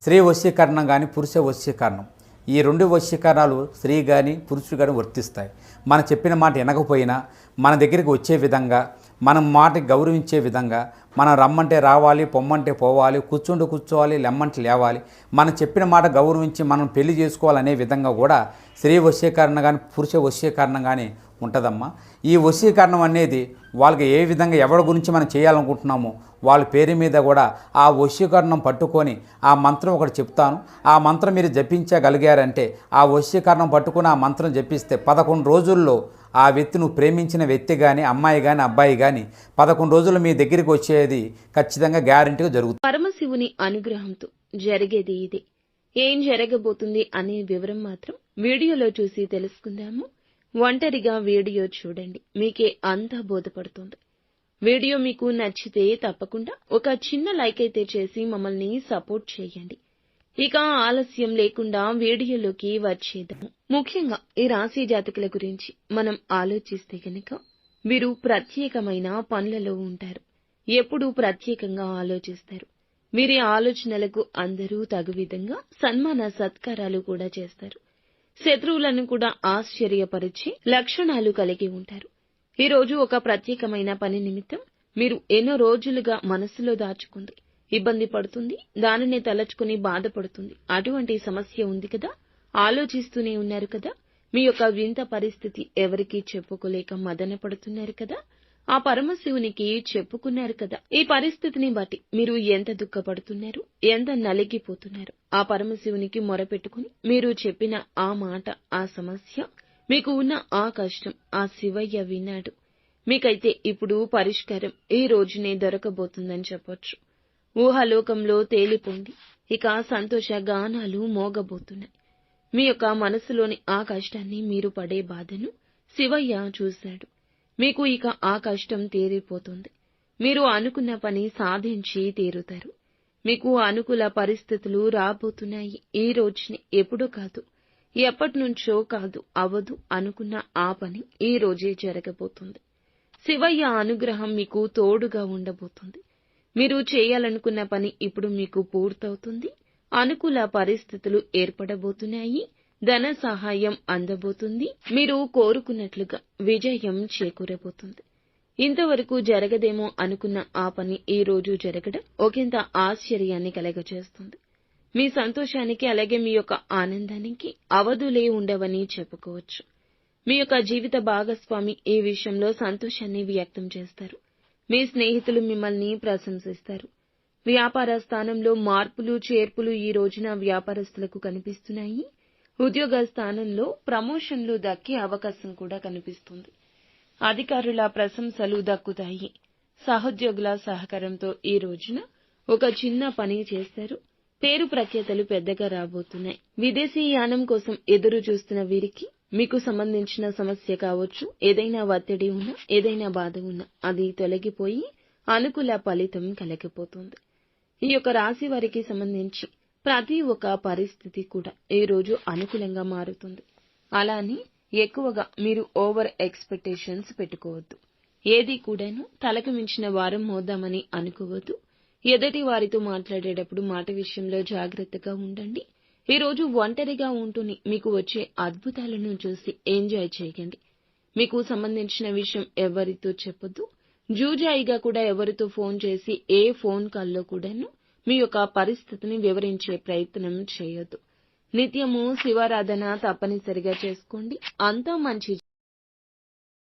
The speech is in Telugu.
స్త్రీ వశీకరణం కానీ పురుష వశీకరణం, ఈ రెండు వశీకరణాలు స్త్రీ కానీ పురుషుడు కానీ వర్తిస్తాయి. మనం చెప్పిన మాట వినకపోయినా మన దగ్గరికి వచ్చే విధంగా, మనం మాటకి గౌరవించే విధంగా, మనం రమ్మంటే రావాలి, పొమ్మంటే పోవాలి, కూర్చుంటే కూర్చోవాలి, లెమ్మంటే లేవాలి, మనం చెప్పిన మాట గౌరవించి మనం పెళ్లి చేసుకోవాలనే విధంగా కూడా స్త్రీ వశీకరణ కానీ పురుష వశీకరణం కానీ ఉంటుందమ్మా. ఈ వశీకరణం అనేది వాళ్ళకి ఏ విధంగా ఎవరి గురించి మనం చేయాలనుకుంటున్నామో వాళ్ళ పేరు మీద కూడా ఆ వశీకరణం పట్టుకొని ఆ మంత్రం ఒకటి చెప్తాను. ఆ మంత్రం మీరు జపించగలిగారంటే, ఆ వశీకరణం పట్టుకొని ఆ మంత్రం జపిస్తే 11 రోజుల్లో ఆ వ్యక్తి, నువ్వు ప్రేమించిన వ్యక్తి కానీ, అమ్మాయి కానీ, అబ్బాయి కానీ 11 రోజులు మీ దగ్గరికి వచ్చేది ఖచ్చితంగా గ్యారెంటీగా జరుగుతుంది. పరమశివుని అనుగ్రహంతో జరిగేది ఇది. ఏం జరగబోతుంది అనే వివరం మాత్రం వీడియోలో చూసి తెలుసుకుందాము. ఒంటరిగా వీడియో చూడండి, మీకే అంతా బోధపడుతుంది. వీడియో మీకు నచ్చితే తప్పకుండా ఒక చిన్న లైక్ అయితే చేసి మమ్మల్ని సపోర్ట్ చేయండి. ఇక ఆలస్యం లేకుండా వీడియోలోకి వచ్చేద్దాము. ముఖ్యంగా ఈ రాశి జాతకుల గురించి మనం ఆలోచిస్తే గనక, వీరు ప్రత్యేకమైన పనులలో ఉంటారు. ఎప్పుడూ ప్రత్యేకంగా ఆలోచిస్తారు. వీరి ఆలోచనలకు అందరూ తగు విధంగా సన్మాన సత్కారాలు కూడా చేస్తారు. శత్రువులను కూడా ఆశ్చర్యపరిచే లక్షణాలు కలిగి ఉంటారు. ఈ రోజు ఒక ప్రత్యేకమైన పని నిమిత్తం మీరు ఎన్నో రోజులుగా మనసులో దాచుకుంది, ఇబ్బంది పడుతుంది, దానిని తలచుకుని బాధపడుతుంది. అటువంటి సమస్య ఉంది కదా, ఆలోచిస్తూనే ఉన్నారు కదా, మీ యొక్క వింత పరిస్థితి ఎవరికీ చెప్పుకోలేక మదన పడుతున్నారు కదా, ఆ పరమశివునికి చెప్పుకున్నారు కదా. ఈ పరిస్థితిని బట్టి మీరు ఎంత దుఃఖపడుతున్నారు, ఎంత నలిగిపోతున్నారు. ఆ పరమశివునికి మొరపెట్టుకుని మీరు చెప్పిన ఆ మాట, ఆ సమస్య, మీకు ఉన్న ఆ కష్టం ఆ శివయ్య విన్నాడు. మీకైతే ఇప్పుడు పరిష్కారం ఈ రోజునే దొరకబోతుందని చెప్పొచ్చు. ఊహాలోకంలో తేలిపోండి. ఇక సంతోష గానాలు మోగబోతున్నాయి. మీ యొక్క మనసులోని ఆ కష్టాన్ని, మీరు పడే బాధను శివయ్య చూశాడు. మీకు ఇక ఆ కష్టం తీరిపోతుంది. మీరు అనుకున్న పని సాధించి తీరుతారు. మీకు అనుకూల పరిస్థితులు రాబోతున్నాయి. ఈ రోజుని, ఎప్పుడూ కాదు, ఎప్పటినుంచో కాదు, అవదు అనుకున్న ఆ పని ఈ రోజే జరగబోతుంది. శివయ్య అనుగ్రహం మీకు తోడుగా ఉండబోతుంది. మీరు చేయాలనుకున్న పని ఇప్పుడు మీకు పూర్తవుతుంది. అనుకూల పరిస్థితులు ఏర్పడబోతున్నాయి. ధన సహాయం అందబోతుంది. మీరు కోరుకున్నట్లుగా విజయం చేకూరబోతుంది. ఇంతవరకు జరగదేమో అనుకున్న ఆ పని ఈ రోజు జరగడం ఒకంత ఆశ్చర్యాన్ని కలగజేస్తుంది. మీ సంతోషానికి, అలాగే మీ యొక్క ఆనందానికి అవధులే ఉండవని చెప్పుకోవచ్చు. మీ యొక్క జీవిత భాగస్వామి ఈ విషయంలో సంతోషాన్ని వ్యక్తం చేస్తారు. మీ స్నేహితులు మిమ్మల్ని ప్రశంసిస్తారు. వ్యాపార స్థానంలో మార్పులు చేర్పులు ఈ రోజున వ్యాపారస్తులకు కనిపిస్తున్నాయి. ఉద్యోగ స్థానంలో ప్రమోషన్లు దక్కే అవకాశం కూడా కనిపిస్తుంది. అధికారుల ప్రశంసలు దక్కుతాయి. సహోద్యోగుల సహకారంతో ఈ రోజున ఒక చిన్న పని చేస్తారు. పేరు ప్రఖ్యాతలు పెద్దగా రాబోతున్నాయి. విదేశీ యానం కోసం ఎదురు చూస్తున్న వీరికి మీకు సంబంధించిన సమస్య కావచ్చు, ఏదైనా ఒత్తిడి ఉన్నా, ఏదైనా బాధ ఉన్నా అది తొలగిపోయి అనుకూల ఫలితం కలగబోతుంది. ఈ యొక్క రాశి వారికి సంబంధించి ప్రతి ఒక్క పరిస్థితి కూడా ఈ రోజు అనుకూలంగా మారుతుంది. అలానే ఎక్కువగా మీరు ఓవర్ ఎక్స్పెక్టేషన్స్ పెట్టుకోవద్దు. ఏది కూడాను తలకు మించిన వారం మోద్దామని అనుకోవద్దు. ఎదుటి వారితో మాట్లాడేటప్పుడు మాట విషయంలో జాగ్రత్తగా ఉండండి. ఈ రోజు ఒంటరిగా ఉంటూనే మీకు వచ్చే అద్భుతాలను చూసి ఎంజాయ్ చేయండి. మీకు సంబంధించిన విషయం ఎవరితో చెప్పొద్దు. జూజాయిగా కూడా ఎవరితో ఫోన్ చేసి ఏ ఫోన్ కాల్లో కూడాను మీ యొక్క పరిస్థితిని వివరించే ప్రయత్నం చేయొద్దు. నిత్యము శివారాధన తప్పనిసరిగా చేసుకోండి. అంతా మంచి